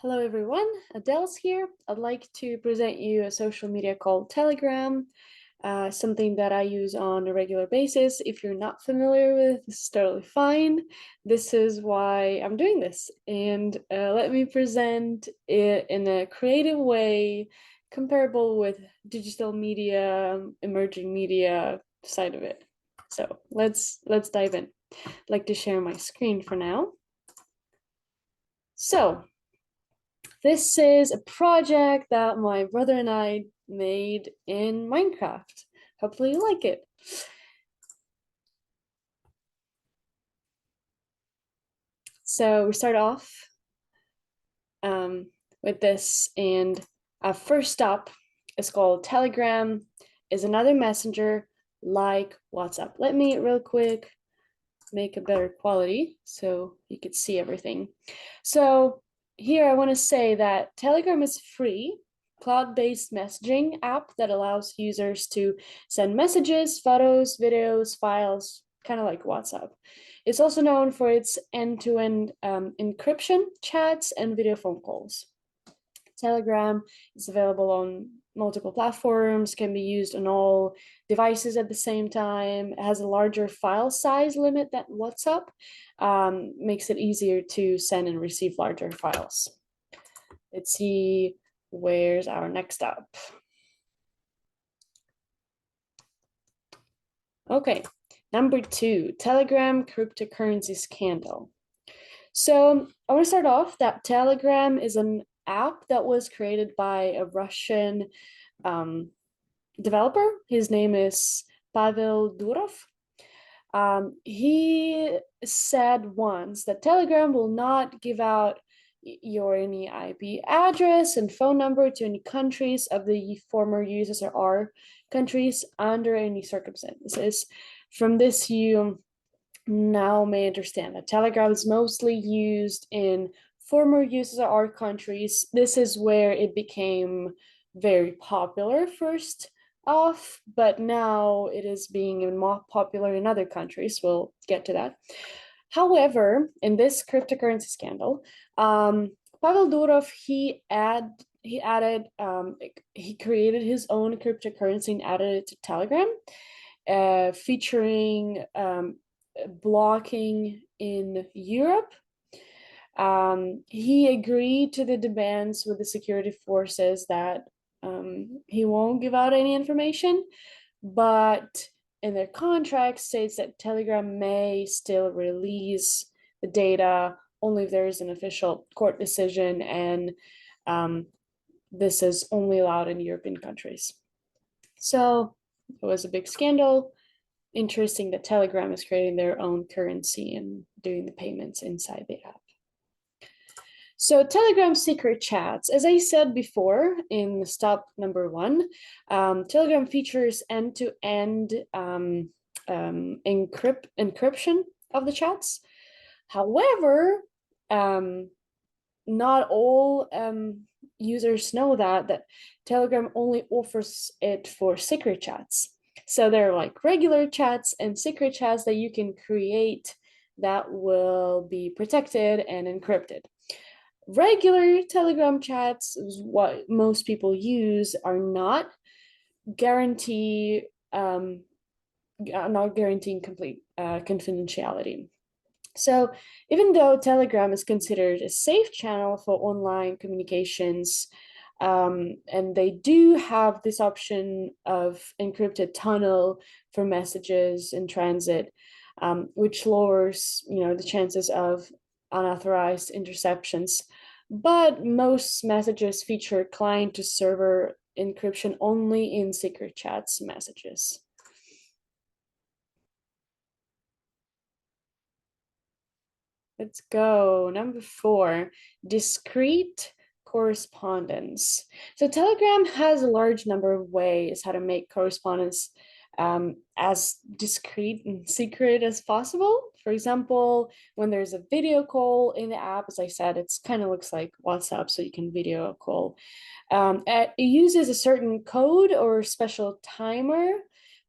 Hello everyone, Adele's here. I'd like to present you a social media called Telegram, something that I use on a regular basis. If you're not familiar with, this is totally fine. This is why I'm doing this. And let me present it in a creative way, comparable with digital media, emerging media side of it. So let's dive in. I'd like to share my screen for now. So this is a project that my brother and I made in Minecraft. Hopefully you like it. So we start off with this, and our first stop is called Telegram, is another messenger like WhatsApp. Let me real quick make a better quality so you could see everything. So here I want to say that Telegram is free cloud-based messaging app that allows users to send messages, photos, videos, files, kind of like WhatsApp. It's also known for its end-to-end encryption, chats, and video phone calls. Telegram is available on multiple platforms, can be used on all devices at the same time. It has a larger file size limit than WhatsApp, makes it easier to send and receive larger files. Let's see, where's our next up? Okay, number 2, Telegram cryptocurrency scandal. So I want to start off that Telegram is an app that was created by a Russian developer. His name is Pavel Durov. He said once that Telegram will not give out your any IP address and phone number to any countries of the former USSR countries under any circumstances. From this, you now may understand that Telegram is mostly used in former USSR countries. This is where it became very popular first off, but now it is being more popular in other countries. We'll get to that. However, in this cryptocurrency scandal, Pavel Durov he created his own cryptocurrency and added it to Telegram, featuring blocking in Europe. He agreed to the demands with the security forces that he won't give out any information, but in their contract states that Telegram may still release the data only if there is an official court decision, and this is only allowed in European countries. So it was a big scandal. Interesting that Telegram is creating their own currency and doing the payments inside the app. So Telegram secret chats, as I said before in stop number 1, Telegram features end-to-end encryption of the chats. However, not all users know that Telegram only offers it for secret chats. So there are like regular chats and secret chats that you can create that will be protected and encrypted. Regular Telegram chats, what most people use, are not guaranteeing complete confidentiality. So even though Telegram is considered a safe channel for online communications, and they do have this option of encrypted tunnel for messages in transit, which lowers, the chances of unauthorized interceptions. But most messages feature client to server encryption only in secret chats messages. Let's go. Number 4, discrete correspondence. So Telegram has a large number of ways how to make correspondence as discreet and secret as possible. For example, when there's a video call in the app, as I said, it's kind of looks like WhatsApp, so you can video call. It uses a certain code or special timer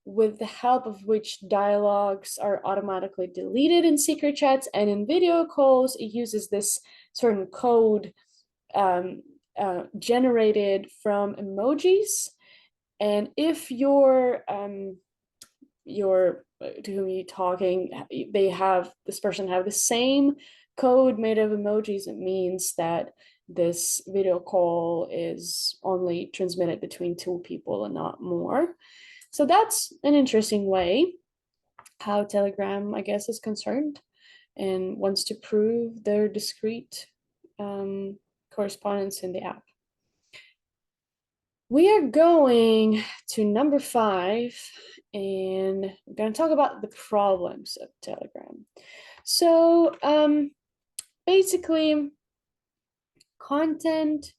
with the help of which dialogues are automatically deleted in secret chats, and in video calls, it uses this certain code generated from emojis. And if your to whom you're talking, this person have the same code made of emojis, it means that this video call is only transmitted between two people and not more. So that's an interesting way how Telegram, I guess, is concerned and wants to prove their discrete correspondence in the app. We are going to number 5, and we're going to talk about the problems of Telegram. So basically, content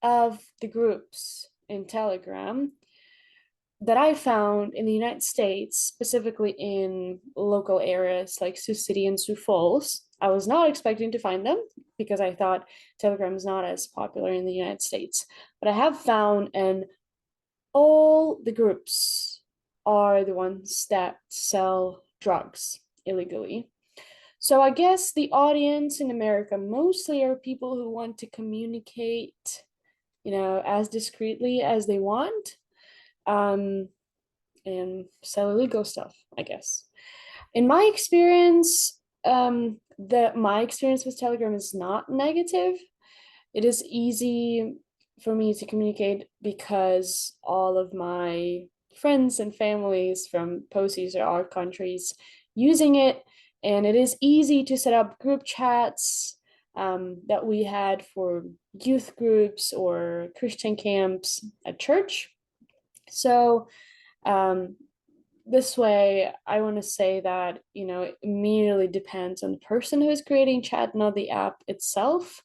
of the groups in Telegram that I found in the United States, specifically in local areas like Sioux City and Sioux Falls, I was not expecting to find them because I thought Telegram is not as popular in the United States. But I have found, and all the groups are the ones that sell drugs illegally. So I guess the audience in America mostly are people who want to communicate, as discreetly as they want, and sell illegal stuff, I guess. In my experience, my experience with Telegram is not negative. It is easy for me to communicate because all of my friends and families from post-user our countries using it, and it is easy to set up group chats that we had for youth groups or Christian camps at church. So this way, I want to say that, it immediately depends on the person who is creating chat, not the app itself.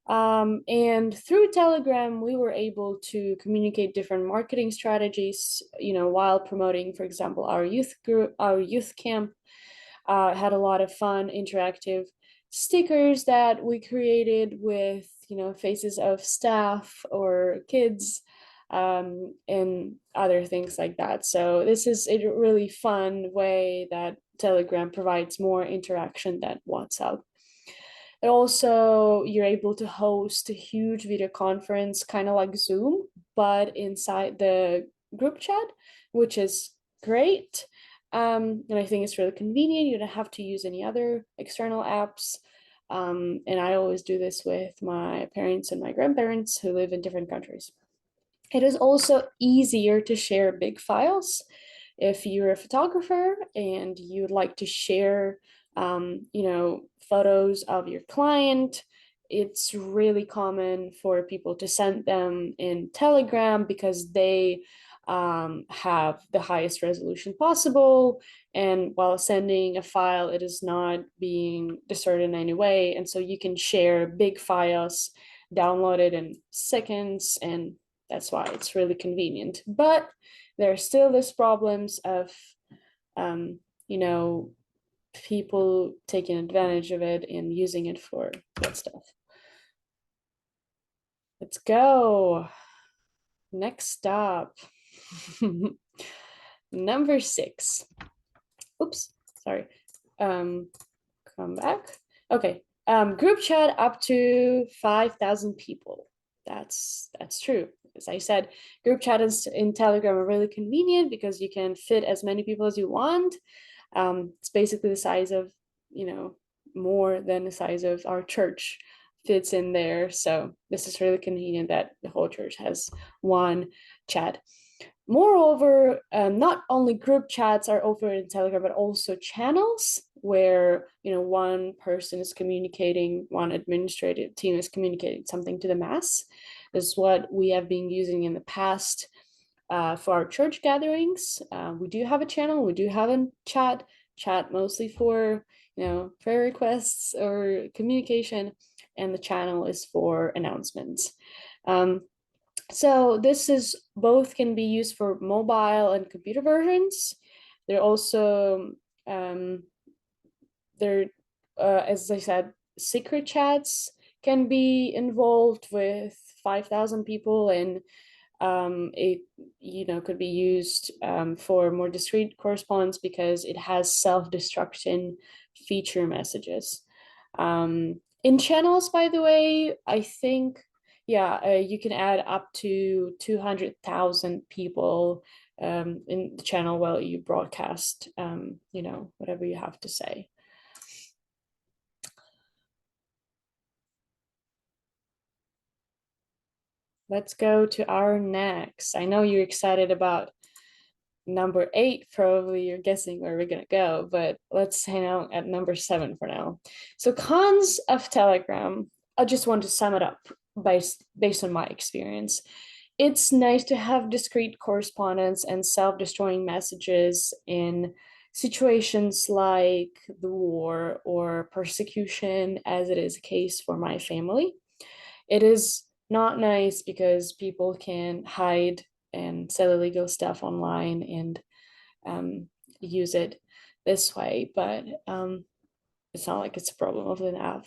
And through Telegram, we were able to communicate different marketing strategies, while promoting, for example, our youth group, our youth camp. Had a lot of fun, interactive stickers that we created with, faces of staff or kids, and other things like that. So this is a really fun way that Telegram provides more interaction than WhatsApp. And also, you're able to host a huge video conference, kind of like Zoom, but inside the group chat, which is great. And I think it's really convenient. You don't have to use any other external apps. And I always do this with my parents and my grandparents who live in different countries. It is also easier to share big files. If you're a photographer and you'd like to share, photos of your client, it's really common for people to send them in Telegram because they have the highest resolution possible. And while sending a file, it is not being distorted in any way. And so you can share big files, download it in seconds, and that's why it's really convenient. But there are still these problems of, you know, people taking advantage of it and using it for that stuff. Let's go. Next stop. Number 6. Oops, sorry. Come back. Okay. Group chat up to 5,000 people. That's true. As I said, group chat in Telegram are really convenient because you can fit as many people as you want. It's basically the size of, more than the size of our church fits in there. So this is really convenient that the whole church has one chat. Moreover, not only group chats are offered in Telegram, but also channels where, one person is communicating, one administrative team is communicating something to the mass. This is what we have been using in the past for our church gatherings. We do have a channel, we do have a chat mostly for, prayer requests or communication, and the channel is for announcements. So this is both can be used for mobile and computer versions. They're also, as I said, secret chats can be involved with 5,000 people, and it could be used for more discrete correspondence because it has self-destruction feature messages. In channels, by the way, I think, yeah, you can add up to 200,000 people in the channel while you broadcast, whatever you have to say. Let's go to our next. I know you're excited about number 8. Probably you're guessing where we're gonna go, but let's hang out at number 7 for now. So cons of Telegram. I just want to sum it up based on my experience. It's nice to have discrete correspondence and self-destroying messages in situations like the war or persecution, as it is a case for my family. It is not nice because people can hide and sell illegal stuff online and um, use it this way, but it's not like it's a problem of the app.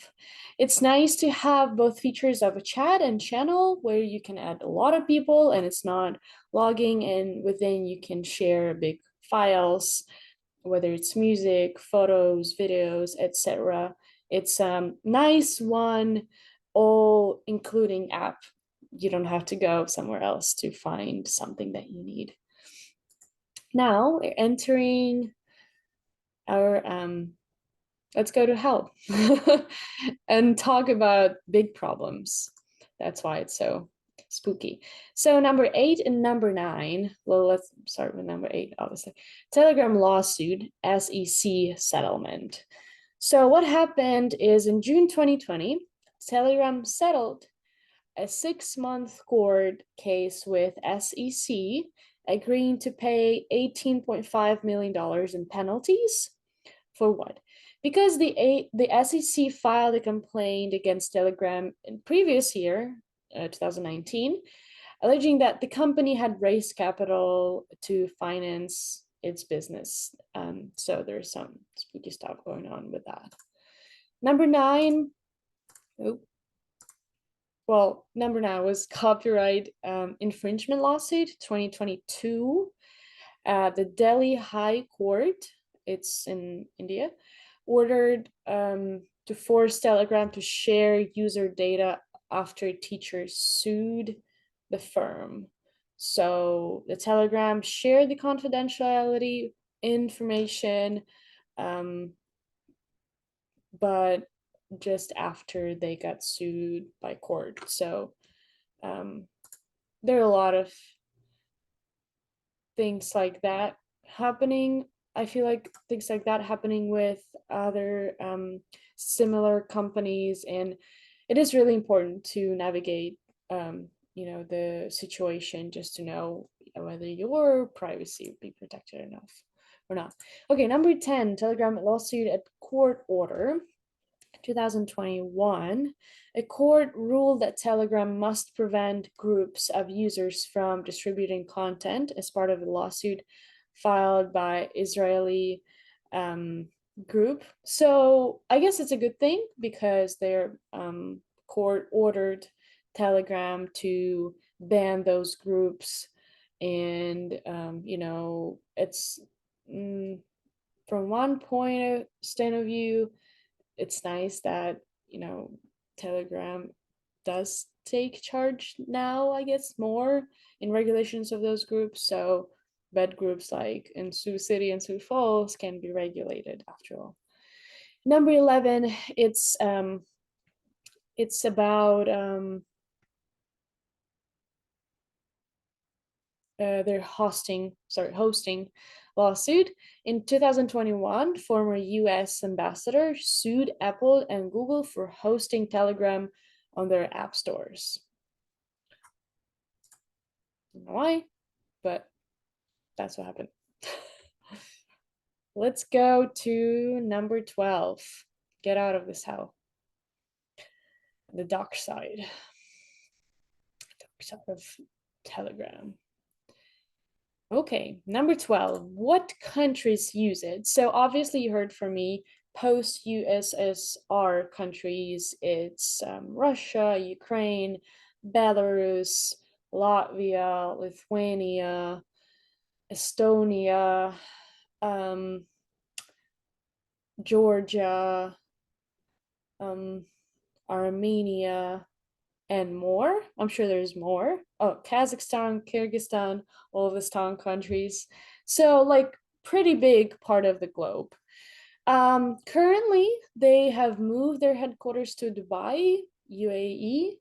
It's nice to have both features of a chat and channel where you can add a lot of people and it's not logging, and within you can share big files, whether it's music, photos, videos, etc. It's a nice one, all including app. You don't have to go somewhere else to find something that you need. Now we're entering our let's go to hell and talk about big problems. That's why it's so spooky. So number 8 and number 9, well, let's start with number 8, obviously. Telegram lawsuit, SEC settlement. So what happened is in June 2020, Telegram settled a 6-month court case with SEC, agreeing to pay $18.5 million in penalties. For what? Because the SEC filed a complaint against Telegram in previous year, 2019, alleging that the company had raised capital to finance its business. So there's some spooky stuff going on with that. Number 9, number 9 was copyright infringement lawsuit 2022. The Delhi High Court, it's in India, ordered to force Telegram to share user data after teachers sued the firm. So the Telegram shared the confidentiality information, but just after they got sued by court. So there are a lot of things like that happening. I feel like things like that happening with other similar companies, and it is really important to navigate the situation just to know whether your privacy would be protected enough or not. Okay, number 10, Telegram lawsuit at court order. 2021, a court ruled that Telegram must prevent groups of users from distributing content as part of a lawsuit filed by Israeli group. So I guess it's a good thing because their court ordered Telegram to ban those groups, and it's from one point of stand of view, it's nice that Telegram does take charge now, I guess, more in regulations of those groups. So bad groups like in Sioux City and Sioux Falls can be regulated after all. Number 11, it's about their hosting lawsuit. In 2021, former US ambassador sued Apple and Google for hosting Telegram on their app stores. I don't know why, but that's what happened. Let's go to number 12. Get out of this hell. The dark side. Dark side of Telegram. Okay, number 12, what countries use it? So obviously you heard from me, post-USSR countries, it's Russia, Ukraine, Belarus, Latvia, Lithuania, Estonia, Georgia, Armenia, and more. I'm sure there's more. Oh, Kazakhstan, Kyrgyzstan, Uzbekistan countries. So like pretty big part of the globe. Currently, they have moved their headquarters to Dubai, UAE,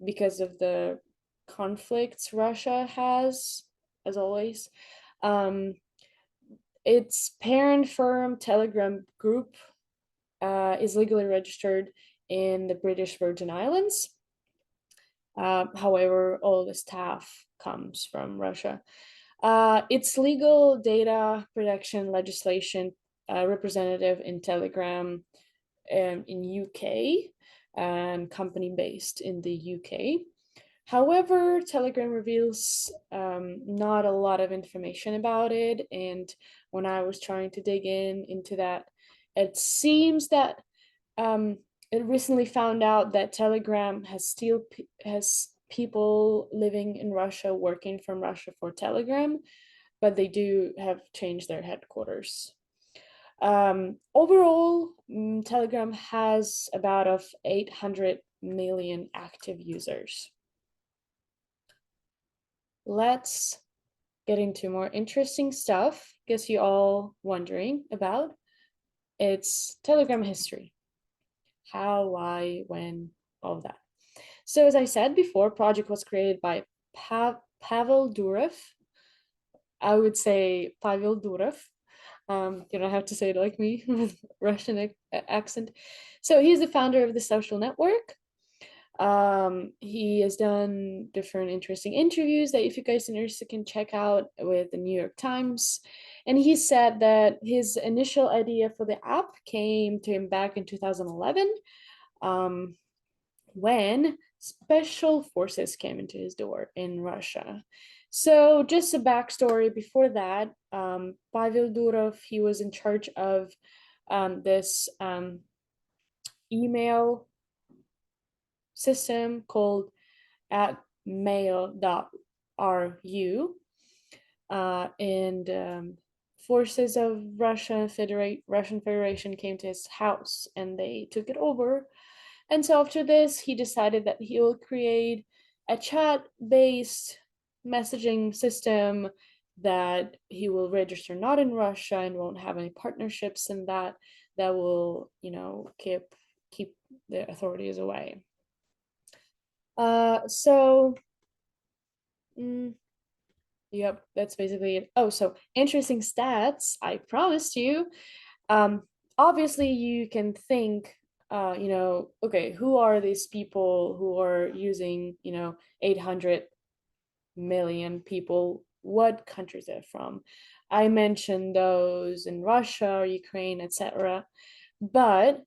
because of the conflicts Russia has, as always. Um, its parent firm, Telegram Group, is legally registered in the British Virgin Islands. However, all the staff comes from Russia. Its legal data protection legislation representative in Telegram in UK and company based in the UK. However, Telegram reveals not a lot of information about it, and when I was trying to dig into that, it seems that um, it recently found out that Telegram has people living in Russia working from Russia for Telegram, but they do have changed their headquarters. Overall, Telegram has about of 800 million active users. Let's get into more interesting stuff. Guess you all wondering about. It's Telegram history. How, why, when, all of that. So as I said before, project was created by Pavel Durov. I would say Pavel Durov. You don't have to say it like me with Russian accent. So he's the founder of the social network. He has done different interesting interviews that if you guys are interested can check out with the New York Times. And he said that his initial idea for the app came to him back in 2011. When special forces came into his door in Russia. So just a backstory before that, Pavel Durov, he was in charge of this email system called at mail.ru, and forces of Russian Federation came to his house and they took it over. And so after this, he decided that he will create a chat-based messaging system that he will register not in Russia and won't have any partnerships in that will, keep the authorities away. So yep, that's basically it. Oh, so interesting stats, I promised you. Obviously you can think, okay, who are these people who are using, 800 million people? What countries they're from? I mentioned those in Russia, Ukraine, etc. But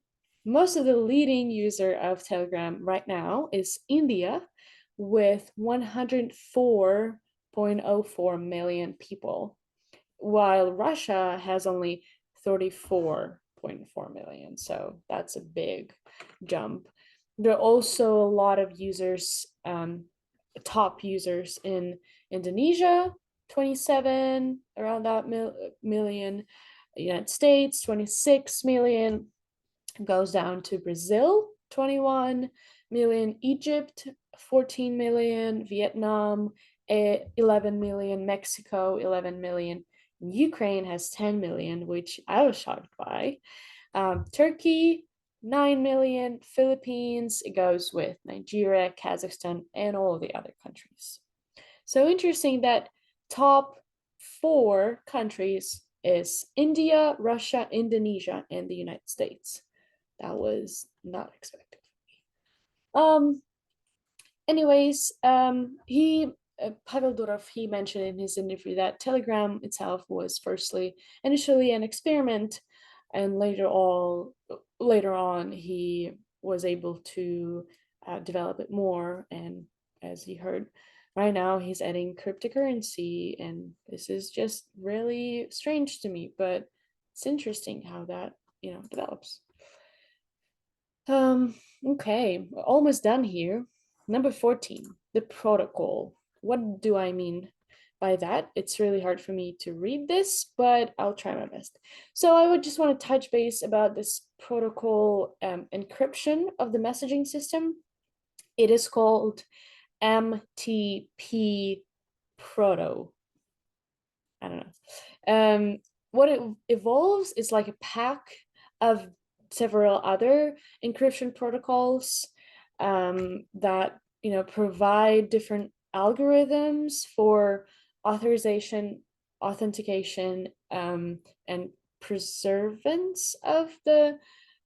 most of the leading user of Telegram right now is India with 104.04 million people, while Russia has only 34.4 million. So that's a big jump. There are also a lot of users, top users in Indonesia, 27, around that million. United States, 26 million. Goes down to Brazil, 21 million. Egypt, 14 million. Vietnam, 11 million. Mexico, 11 million. Ukraine has 10 million, which I was shocked by. Turkey, 9 million. Philippines, it goes with Nigeria, Kazakhstan, and all the other countries. So interesting that top 4 countries is India, Russia, Indonesia, and the United States. That was not expected. Um, Anyways, Pavel Durov, he mentioned in his interview that Telegram itself was initially an experiment, and later on he was able to develop it more. And as you heard, right now he's adding cryptocurrency, and this is just really strange to me, but it's interesting how that develops. Okay, we're almost done here. Number 14, the protocol. What do I mean by that. It's really hard for me to read this, but I'll try my best. So I would just want to touch base about this protocol encryption of the messaging system. It is called MTP Proto. I don't know. What it evolves is like a pack of several other encryption protocols that provide different algorithms for authorization, authentication, and preservance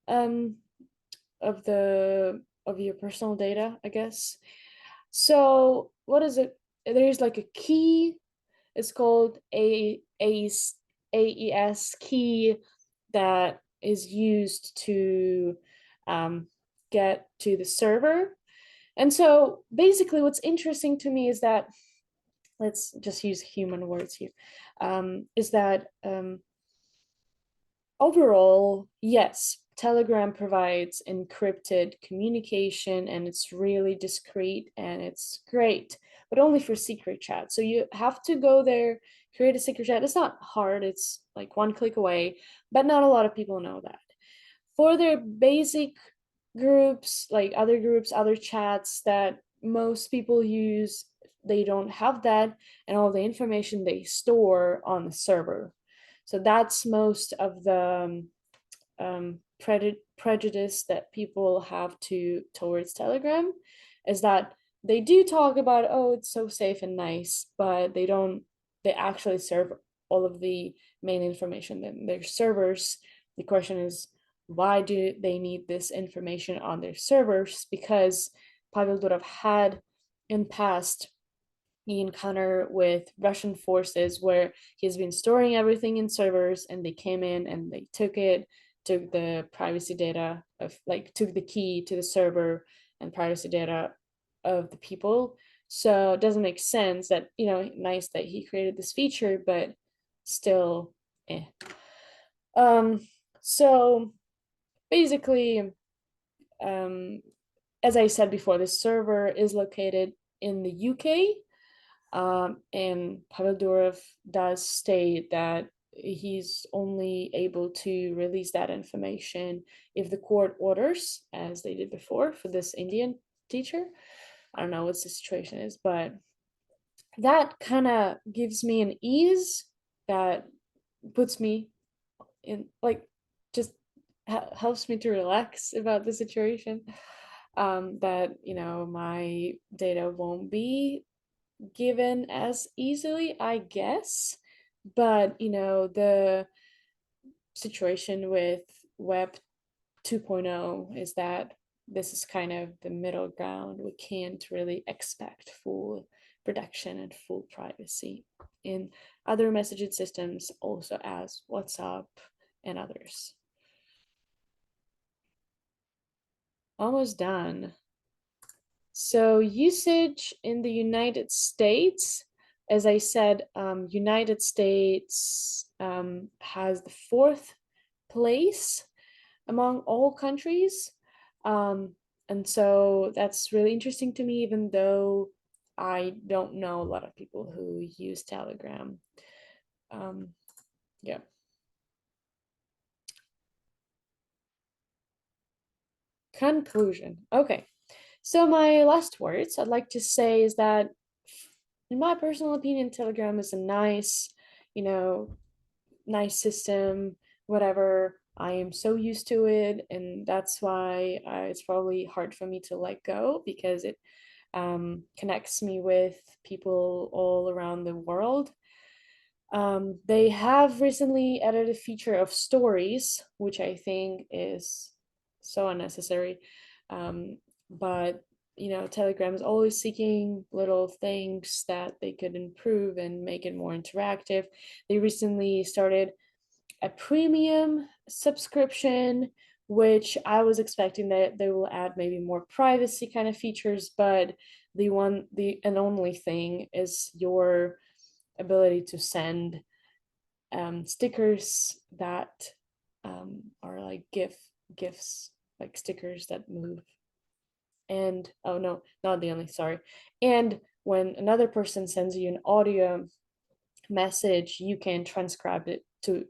um, of your personal data, I guess. So what is it? There's like a key. It's called AES key that is used to get to the server. And so basically what's interesting to me is that, let's just use human words here, is that overall, yes, Telegram provides encrypted communication and it's really discreet and it's great, but only for secret chat. So you have to go there, create a secret chat. It's not hard, it's like one click away, but not a lot of people know that. For their basic groups, like other groups, other chats that most people use, they don't have that, and all the information they store on the server. So that's most of the prejudice that people have towards Telegram, is that they do talk about, oh, it's so safe and nice, but they actually serve all of the main information in their servers. The question is, why do they need this information on their servers? Because Pavel Durov had in past the encounter with Russian forces where he's been storing everything in servers and they came in and they took the privacy data of, like, took the key to the server and privacy data of the people. So it doesn't make sense that, nice that he created this feature, but still, eh. So basically, as I said before, the server is located in the UK. And Pavel Durov does state that he's only able to release that information if the court orders, as they did before for this Indian teacher. I don't know what the situation is, but that kind of gives me an ease that puts me in, like, just helps me to relax about the situation. That my data won't be given as easily, I guess. But the situation with Web 2.0 is that this is kind of the middle ground. We can't really expect full protection and full privacy in other messaging systems, also as WhatsApp and others. Almost done. So usage in the United States, as I said, United States has the 4th place among all countries. And so that's really interesting to me, even though I don't know a lot of people who use Telegram. Yeah. Conclusion. Okay. So my last words I'd like to say is that, in my personal opinion, Telegram is a nice, nice system, whatever. I am so used to it, and that's why it's probably hard for me to let go, because it connects me with people all around the world. They have recently added a feature of stories, which I think is so unnecessary. But Telegram is always seeking little things that they could improve and make it more interactive. They recently started a premium subscription, which I was expecting that they will add maybe more privacy kind of features, but the and only thing is your ability to send stickers that are like gifs, like stickers that move. And oh no, not the only, sorry. And when another person sends you an audio message, you can transcribe it to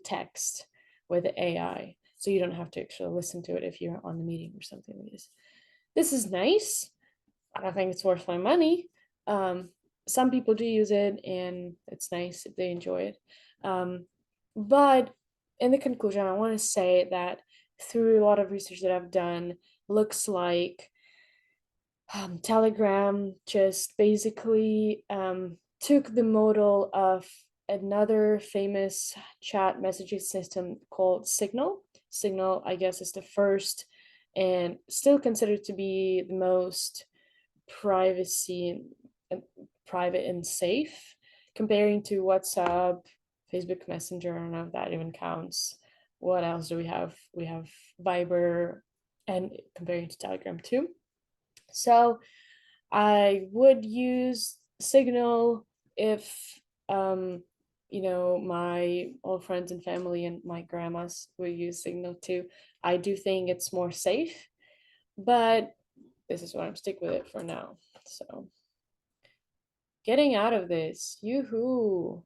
text with the AI. So you don't have to actually listen to it if you're on the meeting or something like this. This is nice. I don't think it's worth my money. Um, some people do use it, and it's nice if they enjoy it. But in the conclusion, I want to say that through a lot of research that I've done, looks like Telegram just basically took the model of another famous chat messaging system called Signal. Signal, I guess, is the first and still considered to be the most privacy and private and safe, comparing to WhatsApp, Facebook Messenger. I don't know if that even counts. What else do we have? We have Viber, and comparing to Telegram too. So I would use Signal if my old friends and family and my grandmas would use Signal too. I do think it's more safe, but this is what I'm stick with it for now. So getting out of this, yoo-hoo.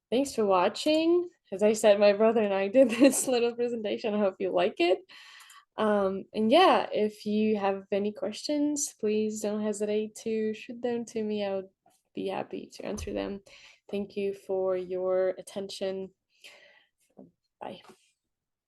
Thanks for watching. As I said, my brother and I did this little presentation. I hope you like it. And yeah, if you have any questions, please don't hesitate to shoot them to me. I would be happy to answer them. Thank you for your attention. Bye.